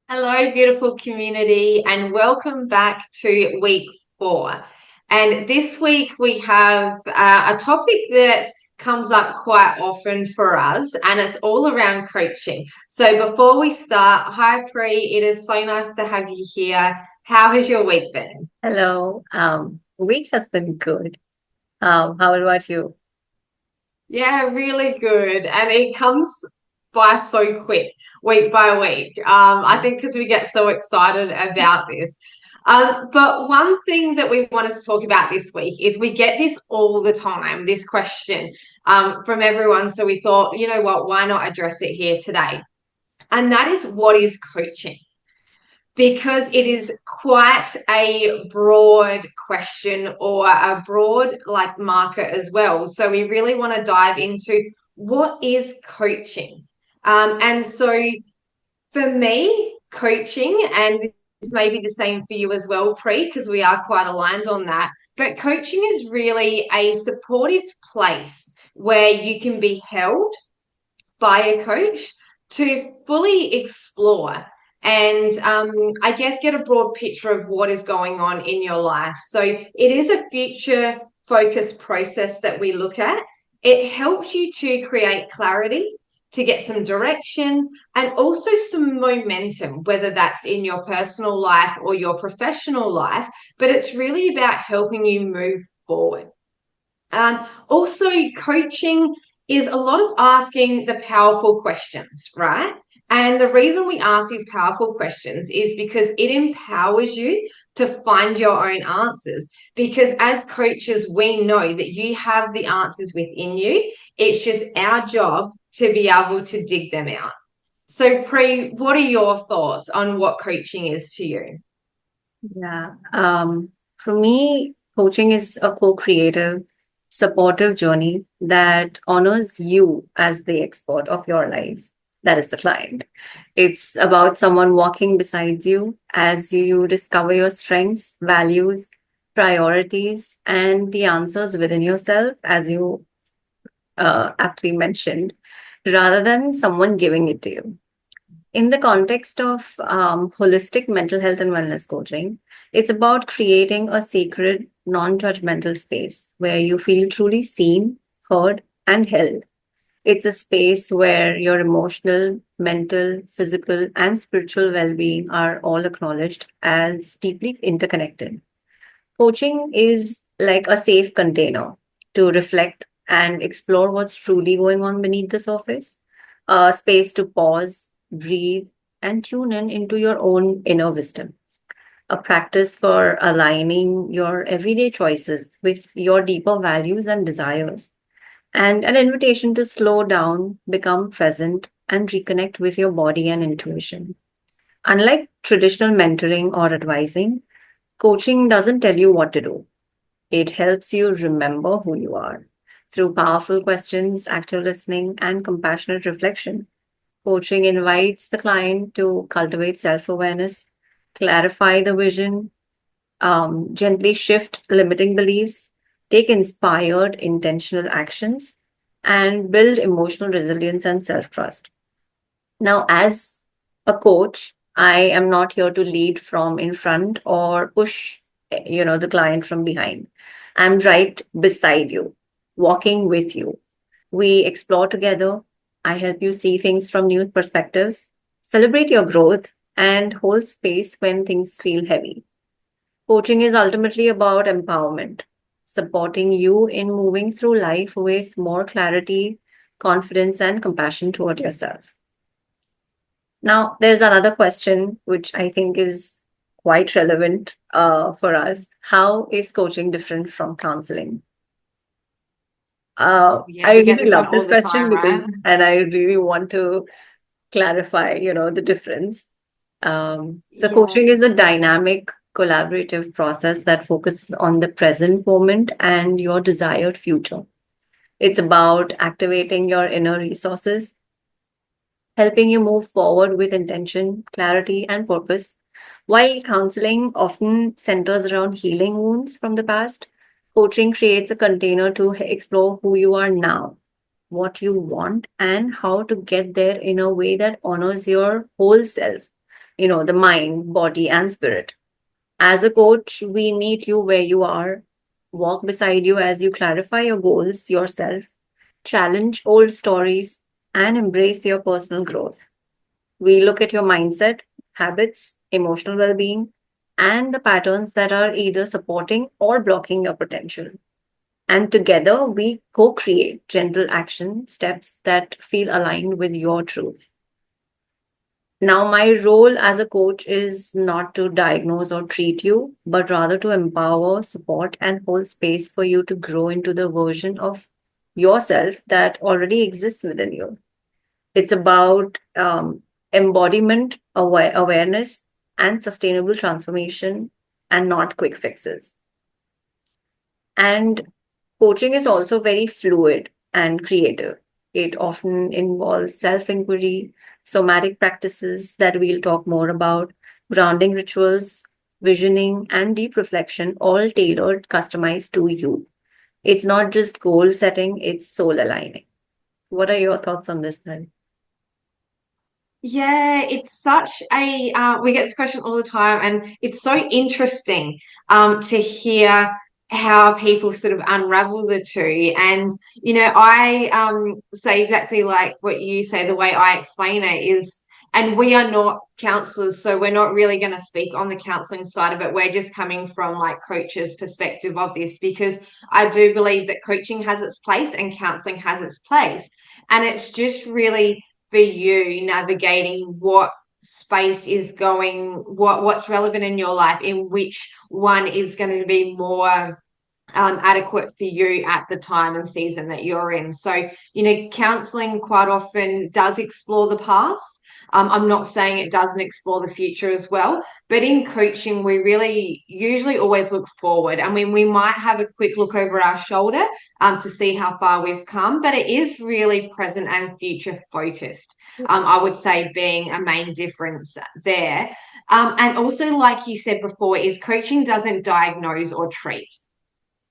Hello, beautiful community, and welcome back to week 4. And this week we have a topic that comes up quite often for us, and it's all around coaching. So before we start, hi Pri, it is so nice to have you here. How has your week been? Hello. Week has been good. How about you? Yeah, really good. And it comes by so quick, week by week. I think because we get so excited about this. But one thing that we wanted to talk about this week is we get this all the time, this question from everyone. So we thought, you know what, why not address it here today? And that is, what is coaching? Because it is quite a broad question, or a broad like marker as well. So we really want to dive into what is coaching. And so for me, coaching, and this may be the same for you as well, Pre, because we are quite aligned on that. But coaching is really a supportive place where you can be held by a coach to fully explore and I guess get a broad picture of what is going on in your life. So it is a future focused process that we look at. It helps you to create clarity, to get some direction, and also some momentum, whether that's in your personal life or your professional life. But it's really about helping you move forward. Also, coaching is a lot of asking the powerful questions, right? And the reason we ask these powerful questions is because it empowers you to find your own answers. Because as coaches, we know that you have the answers within you. It's just our job to be able to dig them out. So, Pre, what are your thoughts on what coaching is to you? Yeah. For me, coaching is a co-creative, supportive journey that honors you as the expert of your life. That is the client. It's about someone walking beside you as you discover your strengths, values, priorities, and the answers within yourself, as you aptly mentioned, rather than someone giving it to you. In the context of holistic mental health and wellness coaching, it's about creating a sacred, non judgmental space where you feel truly seen, heard, and held. It's a space where your emotional, mental, physical, and spiritual well being are all acknowledged as deeply interconnected. Coaching is like a safe container to reflect and explore what's truly going on beneath the surface, a space to pause, breathe, and tune in into your own inner wisdom, a practice for aligning your everyday choices with your deeper values and desires, and an invitation to slow down, become present, and reconnect with your body and intuition. Unlike traditional mentoring or advising, coaching doesn't tell you what to do. It helps you remember who you are through powerful questions, active listening, and compassionate reflection. Coaching invites the client to cultivate self awareness, clarify the vision, gently shift limiting beliefs, take inspired, intentional actions, and build emotional resilience and self trust. Now, as a coach, I am not here to lead from in front or push, the client from behind. I'm right beside you, walking with you. We explore together. I help you see things from new perspectives, celebrate your growth, and hold space when things feel heavy. Coaching is ultimately about empowerment, supporting you in moving through life with more clarity, confidence, and compassion toward yourself. Now, there's another question which I think is quite relevant for us. How is coaching different from counseling? Yeah, I we get really this one love all this the question time, because, right? and I really want to clarify, the difference. So, Yeah. coaching is a dynamic, collaborative process that focuses on the present moment and your desired future. It's about activating your inner resources, helping you move forward with intention, clarity, and purpose. While counseling often centers around healing wounds from the past, coaching creates a container to explore who you are now, what you want, and how to get there in a way that honors your whole self, the mind, body, and spirit. As a coach, we meet you where you are, walk beside you as you clarify your goals yourself, challenge old stories, and embrace your personal growth. We look at your mindset, habits, emotional well being, and the patterns that are either supporting or blocking your potential. And together, we co create gentle action steps that feel aligned with your truth. Now, my role as a coach is not to diagnose or treat you, but rather to empower, support, and hold space for you to grow into the version of yourself that already exists within you. It's about embodiment, awareness, and sustainable transformation, and not quick fixes. And coaching is also very fluid and creative. It often involves self inquiry, somatic practices that we'll talk more about, grounding rituals, visioning, and deep reflection, all tailored, customized to you. It's not just goal setting, it's soul aligning. What are your thoughts on this, Mel? Yeah, it's such a we get this question all the time, and it's so interesting to hear how people sort of unravel the two. And I say exactly like what you say. The way I explain it is, and we are not counselors, so we're not really going to speak on the counseling side of it. We're just coming from like coaches' perspective of this, because I do believe that coaching has its place and counseling has its place, and it's just really for you navigating what space is going, what's relevant in your life, in which one is going to be more adequate for you at the time and season that you're in. So, counseling quite often does explore the past. I'm not saying it doesn't explore the future as well, but in coaching, we really usually always look forward. I mean, we might have a quick look over our shoulder to see how far we've come, but it is really present and future focused. I would say being a main difference there. And also, like you said before, is coaching doesn't diagnose or treat.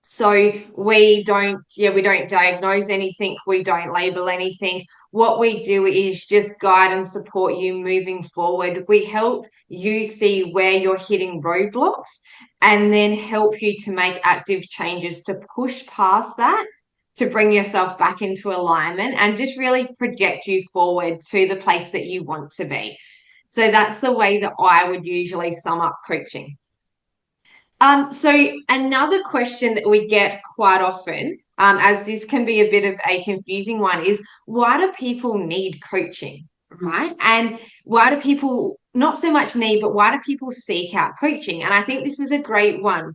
So we don't diagnose anything, we don't label anything. What we do is just guide and support you moving forward. We help you see where you're hitting roadblocks and then help you to make active changes to push past that, to bring yourself back into alignment and just really project you forward to the place that you want to be. So that's the way that I would usually sum up coaching. So another question that we get quite often, as this can be a bit of a confusing one, is why do people need coaching, right? And why do people not so much need, but why do people seek out coaching? And I think this is a great one,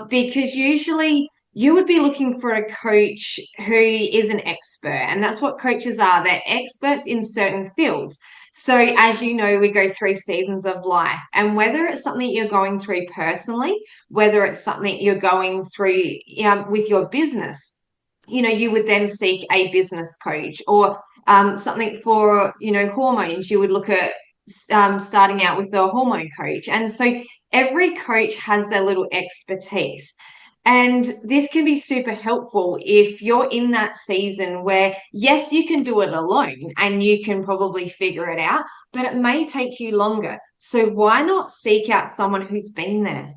because usually you would be looking for a coach who is an expert, and that's what coaches are. They're experts in certain fields. So, as you know, we go through seasons of life, and whether it's something you're going through personally, whether it's something you're going through with your business, you would then seek a business coach, or something for, hormones, you would look at starting out with a hormone coach. And so every coach has their little expertise. And this can be super helpful if you're in that season where, yes, you can do it alone and you can probably figure it out, but it may take you longer. So why not seek out someone who's been there?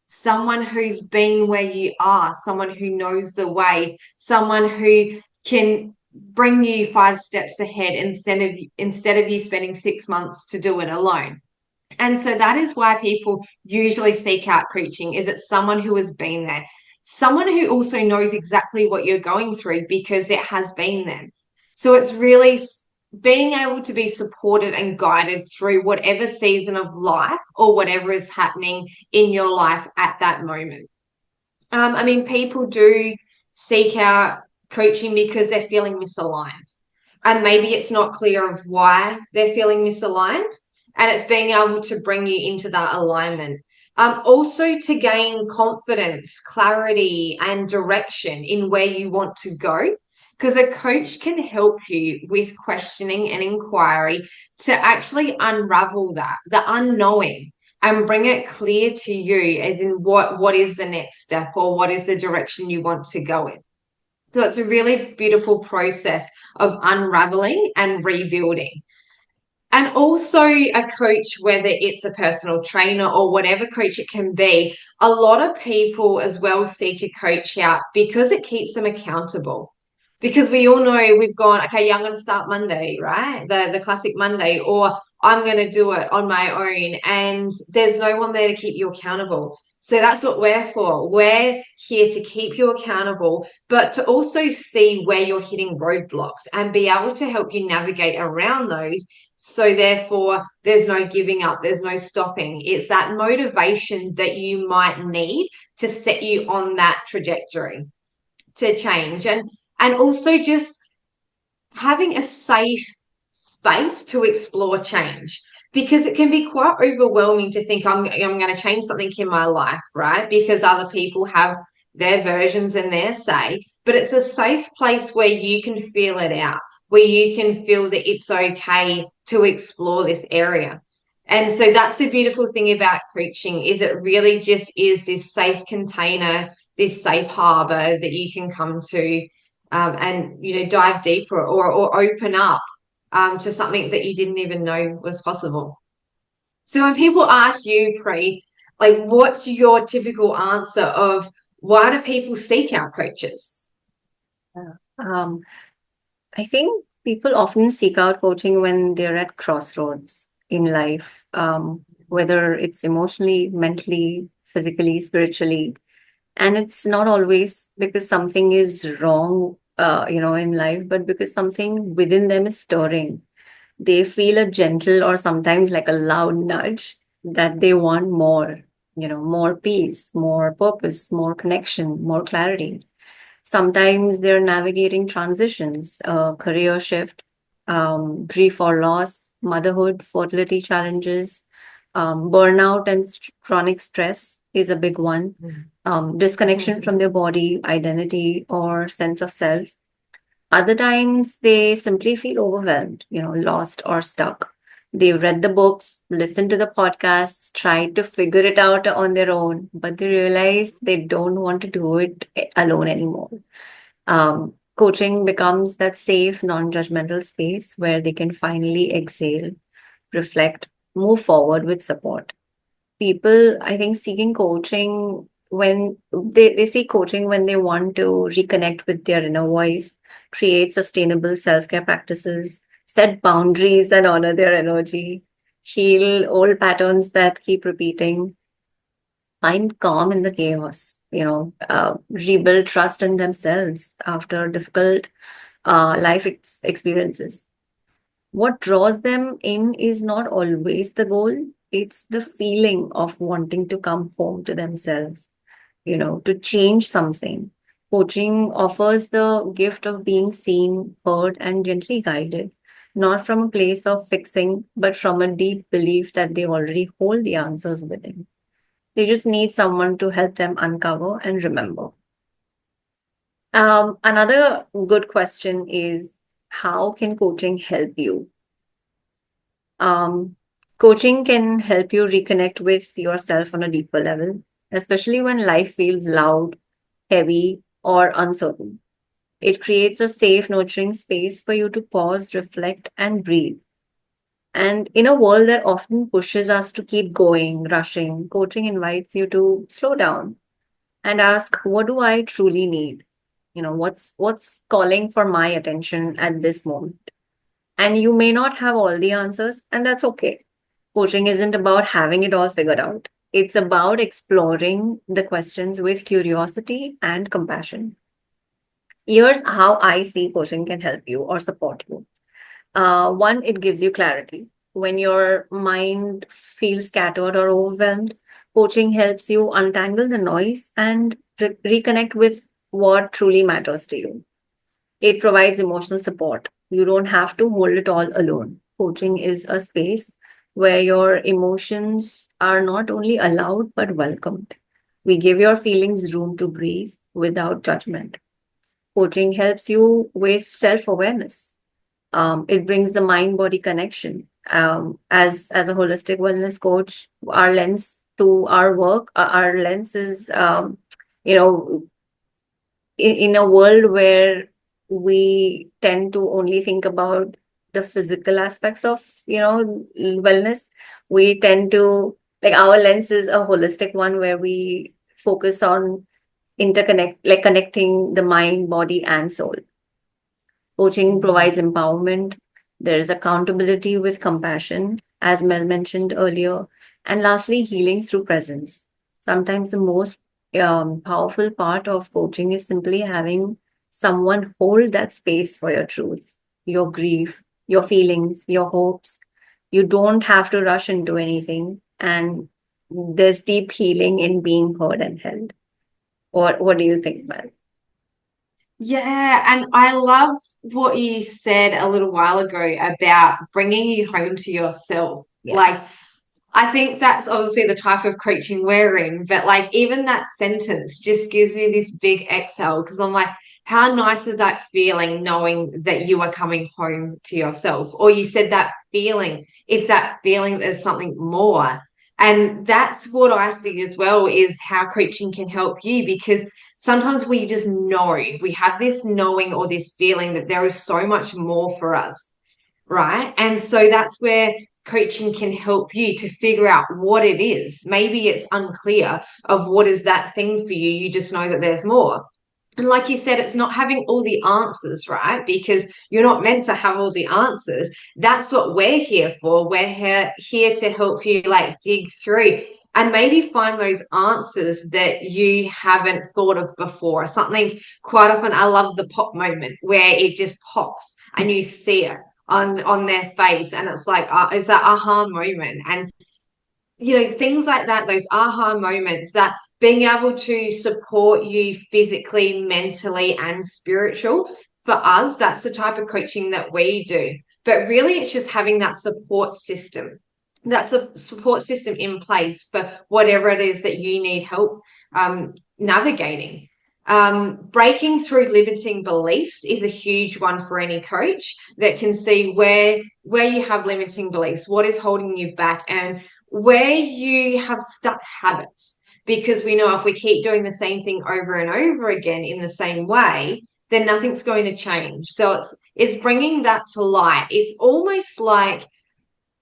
Someone who's been where you are, someone who knows the way, someone who can bring you 5 steps ahead instead of you spending 6 months to do it alone. And so that is why people usually seek out coaching, is it someone who has been there, someone who also knows exactly what you're going through because it has been them. So it's really being able to be supported and guided through whatever season of life or whatever is happening in your life at that moment. I mean, people do seek out coaching because they're feeling misaligned. And maybe it's not clear of why they're feeling misaligned. And it's being able to bring you into that alignment. Also, to gain confidence, clarity, and direction in where you want to go. Because a coach can help you with questioning and inquiry to actually unravel that, the unknowing, and bring it clear to you, as in what is the next step or what is the direction you want to go in. So it's a really beautiful process of unraveling and rebuilding. And also, a coach, whether it's a personal trainer or whatever coach it can be, a lot of people as well seek a coach out because it keeps them accountable. Because we all know we've gone, okay, yeah, I'm going to start Monday, right? The classic Monday, or I'm going to do it on my own. And there's no one there to keep you accountable. So that's what we're for. We're here to keep you accountable, but to also see where you're hitting roadblocks and be able to help you navigate around those, so therefore, there's no giving up, there's no stopping. It's that motivation that you might need to set you on that trajectory to change. And also just having a safe space to explore change, because it can be quite overwhelming to think I'm going to change something in my life, right? Because other people have their versions and their say, but it's a safe place where you can feel it out, where you can feel that it's okay to explore this area. And so that's the beautiful thing about coaching, is it really just is this safe container, this safe harbor that you can come to, and dive deeper, or open up to something that you didn't even know was possible. So when people ask you, Free, like, what's your typical answer of why do people seek out coaches? Yeah. I think people often seek out coaching when they're at crossroads in life, whether it's emotionally, mentally, physically, spiritually. And it's not always because something is wrong, in life, but because something within them is stirring. They feel a gentle or sometimes like a loud nudge that they want more, more peace, more purpose, more connection, more clarity. Sometimes they're navigating transitions, career shift, grief or loss, motherhood, fertility challenges, burnout and chronic stress is a big one. Disconnection from their body, identity, or sense of self. Other times they simply feel overwhelmed, lost or stuck. They've read the books, listened to the podcasts, tried to figure it out on their own, but they realize they don't want to do it alone anymore. Coaching becomes that safe, non judgmental space where they can finally exhale, reflect, move forward with support. People, I think, seeking coaching when they seek coaching when they want to reconnect with their inner voice, create sustainable self-care practices, set boundaries that honor their energy, heal old patterns that keep repeating, find calm in the chaos, rebuild trust in themselves after difficult life experiences. What draws them in is not always the goal, it's the feeling of wanting to come home to themselves, to change something. Coaching offers the gift of being seen, heard, and gently guided, not from a place of fixing, but from a deep belief that they already hold the answers within. They just need someone to help them uncover and remember. Another good question is, how can coaching help you? Um, Coaching can help you reconnect with yourself on a deeper level, especially when life feels loud, heavy, or uncertain. It creates a safe, nurturing space for you to pause, reflect, and breathe. And in a world that often pushes us to keep going, rushing, coaching invites you to slow down and ask, what do I truly need? What's calling for my attention at this moment? And you may not have all the answers, and that's okay. Coaching isn't about having it all figured out. It's about exploring the questions with curiosity and compassion. Here's how I see coaching can help you or support you. One, it gives you clarity. When your mind feels scattered or overwhelmed, coaching helps you untangle the noise and reconnect with what truly matters to you. It provides emotional support. You don't have to hold it all alone. Coaching is a space where your emotions are not only allowed but welcomed. We give your feelings room to breathe without judgment. Coaching helps you with self awareness. It brings the mind body connection. As a holistic wellness coach, our lens to our work, our lens is, you know, in a world where we tend to only think about the physical aspects of, wellness. We tend to, like, our lens is a holistic one where we focus on connecting the mind, body, and soul. Coaching provides empowerment. There is accountability with compassion, as Mel mentioned earlier. And lastly, healing through presence. Sometimes the most powerful part of coaching is simply having someone hold that space for your truth, your grief, your feelings, your hopes. You don't have to rush into anything. And there's deep healing in being heard and held. What do you think, Mel? Yeah, and I love what you said a little while ago about bringing you home to yourself. Yeah. Like, I think that's obviously the type of coaching we're in, but like even that sentence just gives me this big exhale because I'm like, how nice is that feeling knowing that you are coming home to yourself? Or you said that feeling, it's that feeling that there's something more. And that's what I see as well is how coaching can help you because sometimes we just know, we have this knowing or this feeling that there is so much more for us, right? And so that's where coaching can help you to figure out what it is. Maybe it's unclear of what is that thing for you. You just know that there's more. And like you said, it's not having all the answers, right? Because you're not meant to have all the answers. That's what we're here for. We're here to help you like dig through and maybe find those answers that you haven't thought of before. Something quite often, I love the pop moment where it just pops and you see it on their face and it's like it's that aha moment and things like that, those aha moments that being able to support you physically, mentally, and spiritual. For us, that's the type of coaching that we do. But really, it's just having that support system. That's a support system in place for whatever it is that you need help navigating. Breaking through limiting beliefs is a huge one for any coach that can see where you have limiting beliefs, what is holding you back, and where you have stuck habits. Because we know if we keep doing the same thing over and over again in the same way, then nothing's going to change. So it's bringing that to light. It's almost like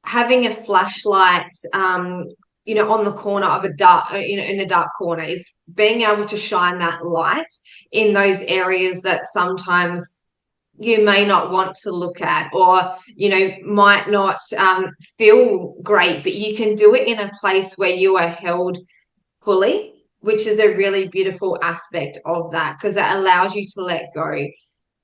having a flashlight, on the corner of a dark, in a dark corner. It's being able to shine that light in those areas that sometimes you may not want to look at or might not feel great, but you can do it in a place where you are held fully, which is a really beautiful aspect of that because it allows you to let go.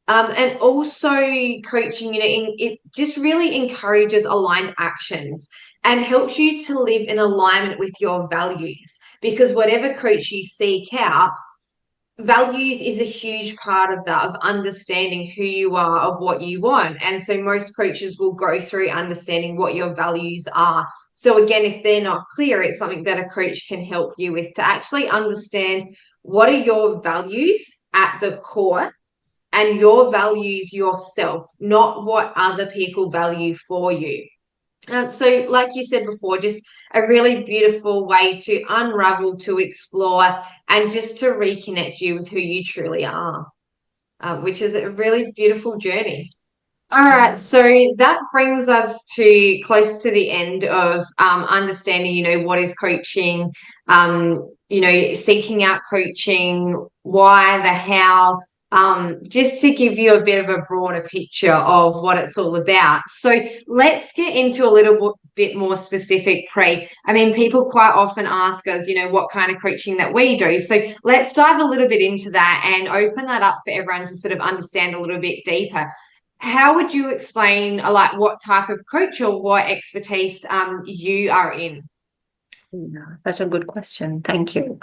And also coaching, it just really encourages aligned actions and helps you to live in alignment with your values because whatever coach you seek out, values is a huge part of that, of understanding who you are, of what you want. And so most coaches will go through understanding what your values are. So again, if they're not clear, it's something that a coach can help you with to actually understand what are your values at the core and your values yourself, not what other people value for you. So, like you said before, just a really beautiful way to unravel, to explore, and just to reconnect you with who you truly are, which is a really beautiful journey. All right, so that brings us to close to the end of understanding, what is coaching, seeking out coaching, why, the how, just to give you a bit of a broader picture of what it's all about. So let's get into a little bit more specific, Pre. I mean, people quite often ask us, what kind of coaching that we do. So let's dive a little bit into that and open that up for everyone to sort of understand a little bit deeper. How would you explain like what type of coach or what expertise you are in? Yeah, such a good question. Thank you.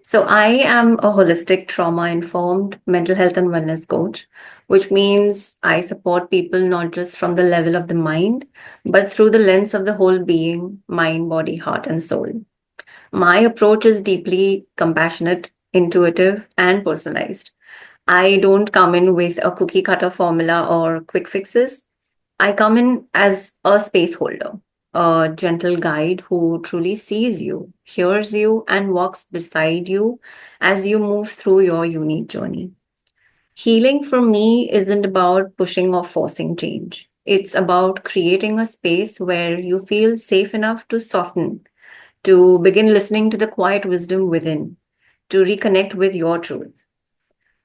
So I am a holistic trauma-informed mental health and wellness coach, which means I support people not just from the level of the mind, but through the lens of the whole being, mind, body, heart, and soul. My approach is deeply compassionate, intuitive, and personalized. I don't come in with a cookie cutter formula or quick fixes. I come in as a space holder, a gentle guide who truly sees you, hears you, and walks beside you as you move through your unique journey. Healing for me isn't about pushing or forcing change. It's about creating a space where you feel safe enough to soften, to begin listening to the quiet wisdom within, to reconnect with your truth.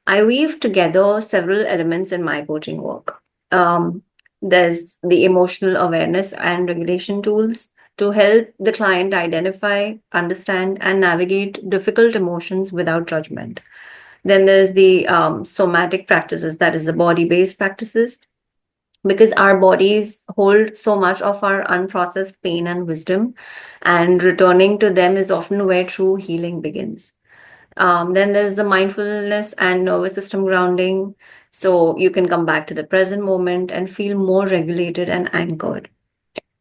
I weave together several elements in my coaching work. Um, there's the emotional awareness and regulation tools to help the client identify, understand, and navigate difficult emotions without judgment. Then there's the somatic practices, that is the body based practices, because our bodies hold so much of our unprocessed pain and wisdom, and returning to them is often where true healing begins. Then there's the mindfulness and nervous system grounding. So you can come back to the present moment and feel more regulated and anchored.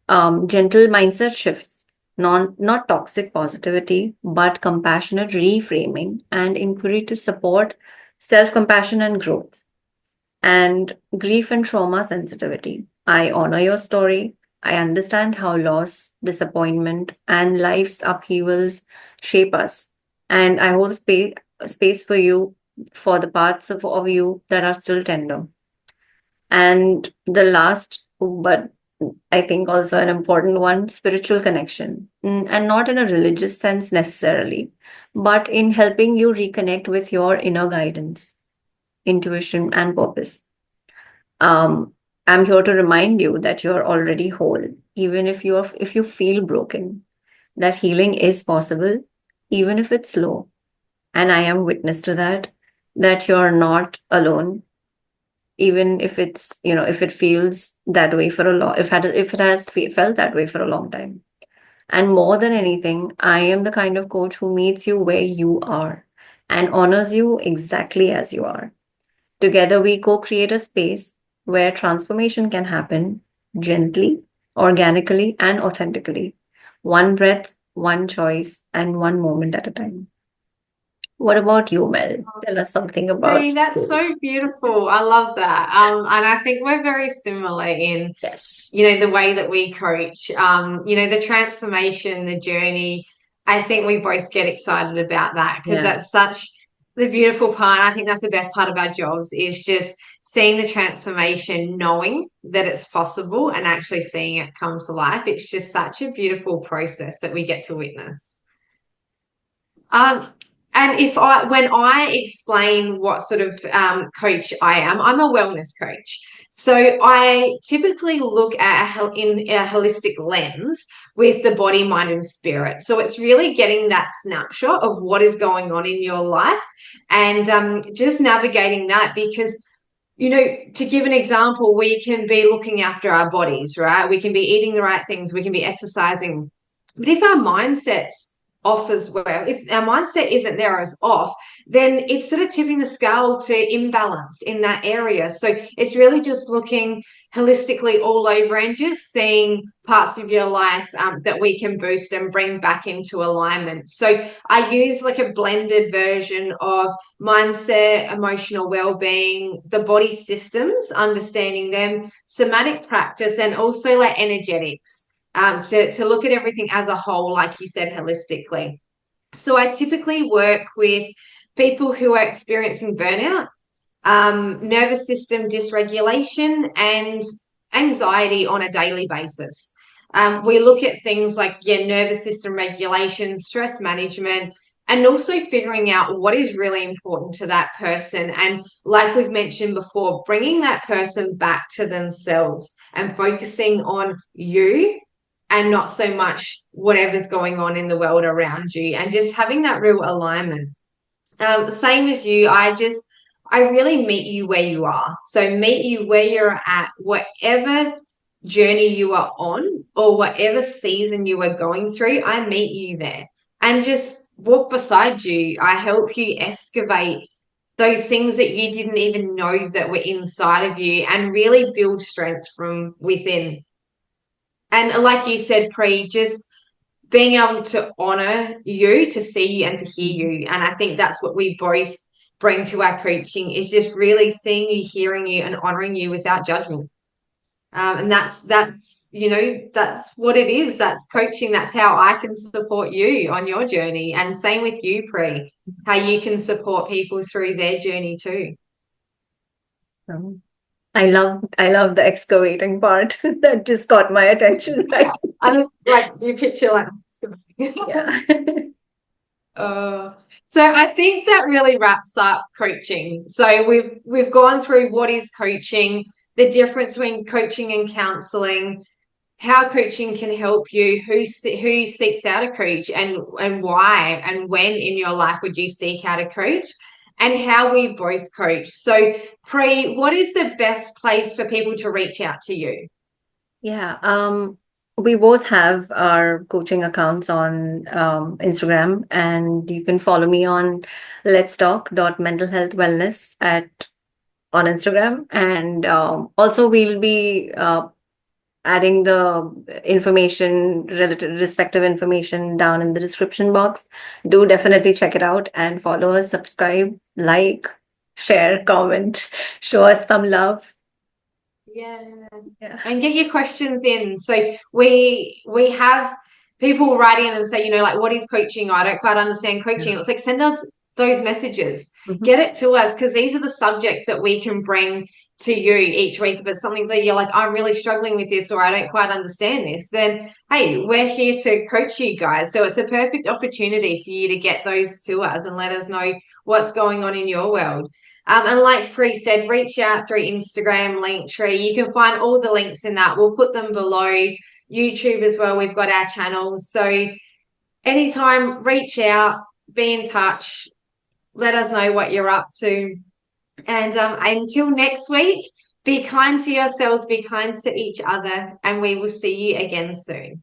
Gentle mindset shifts, not toxic positivity, but compassionate reframing and inquiry to support self compassion and growth. And grief and trauma sensitivity. I honor your story. I understand how loss, disappointment, and life's upheavals shape us. And I hold space for you, for the parts of you that are still tender. And the last, but I think also an important one, spiritual connection. And not in a religious sense necessarily, but in helping you reconnect with your inner guidance, intuition, and purpose. um, I'm here to remind you that you're already whole, even if you feel broken, that healing is possible, even if it's slow. And I am witness to that, that you're not alone, even if it's, if it feels that way for a long, if it has felt that way for a long time. And more than anything, I am the kind of coach who meets you where you are and honors you exactly as you are. Together, we co create a space where transformation can happen gently, organically, and authentically. One breath, one choice, and one moment at a time. What about you, Mel? Tell us something about Hey, that's you. so beautiful. I love that. And I think we're very similar in, Yes. the way that we coach. The transformation, the journey. I think we both get excited about that because Yeah. that's such the beautiful part. I think that's the best part of our jobs is just seeing the transformation, knowing that it's possible and actually seeing it come to life. It's just such a beautiful process that we get to witness. Um, and when I explain what sort of coach I am, I'm a wellness coach. So I typically look at in a holistic lens with the body, mind, and spirit. So it's really getting that snapshot of what is going on in your life and just navigating that because to give an example, we can be looking after our bodies, right? We can be eating the right things, we can be exercising. But if our mindset's off as well, if our mindset isn't there as off, then it's sort of tipping the scale to imbalance in that area. So it's really just looking holistically all over and just seeing parts of your life that we can boost and bring back into alignment. So I use like a blended version of mindset, emotional well-being, the body systems, understanding them, somatic practice, and also like energetics. To look at everything as a whole, like you said, holistically. So I typically work with people who are experiencing burnout, nervous system dysregulation, and anxiety on a daily basis. We look at things like nervous system regulation, stress management, and also figuring out what is really important to that person. And like we've mentioned before, bringing that person back to themselves and focusing on you and not so much whatever's going on in the world around you and just having that real alignment. Same as you, I really meet you where you are. So meet you where you're at, whatever journey you are on or whatever season you are going through, I meet you there and just walk beside you. I help you excavate those things that you didn't even know that were inside of you and really build strength from within. And like you said, Pre, just being able to honor you, to see you and to hear you. And I think that's what we both bring to our coaching is just really seeing you, hearing you, and honoring you without judgment. And that's what it is. That's coaching. That's how I can support you on your journey. And same with you, Pre, how you can support people through their journey too. Um, I love the excavating part. That just caught my attention, right? I don't like you picture like Yeah. Uh, so I think that really wraps up coaching. So we've gone through what is coaching, the difference between coaching and counseling, how coaching can help you, who seeks out a coach, and why and when in your life would you seek out a coach, and how we both coach. So, Pre, what is the best place for people to reach out to you? Yeah. We both have our coaching accounts on Instagram, and you can follow me on let's talk dot mental health wellness at on Instagram. And also we'll be adding the information, relative respective information down in the description box. Do definitely check it out and follow us, subscribe, like, share, comment, show us some love. Yeah. Yeah. And get your questions in. So we have people write in and say, like, what is coaching? I don't quite understand coaching. It's like send us those messages. Mhm. Get it to us because these are the subjects that we can bring to you each week. If it's something that you're like, I'm really struggling with this or I don't quite understand this, then hey, we're here to coach you guys. So it's a perfect opportunity for you to get those to us and let us know what's going on in your world. And like Pre said, reach out through Instagram, Linktree. You can find all the links in that. We'll put them below. YouTube as well. We've got our channels. So anytime, reach out, be in touch, let us know what you're up to. And until next week, be kind to yourselves, be kind to each other, and we will see you again soon.